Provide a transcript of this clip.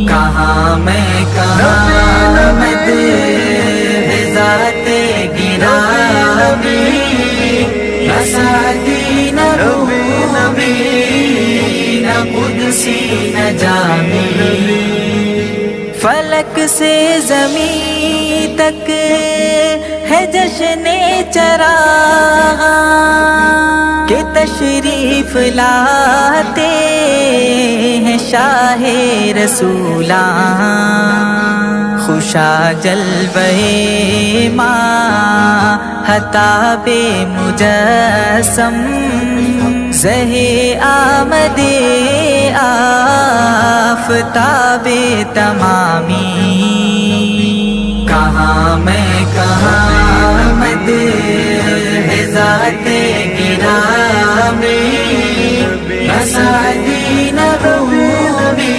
کہاں میں کہاں مد ہے ذات گرامی، نہ سعدی نہ رومی نہ قدسی نہ جامی، فلک سے زمین تک ہے جشن چراغاں کہ تشریف لاتے ہیں شاہ رسولاں، خوشا جلوے ماہتاب مجسم، زہے آمد آفتاب تمامی، کہاں میں کہاں مد ہے ذات گرامی، نہ سعدی نہ رومی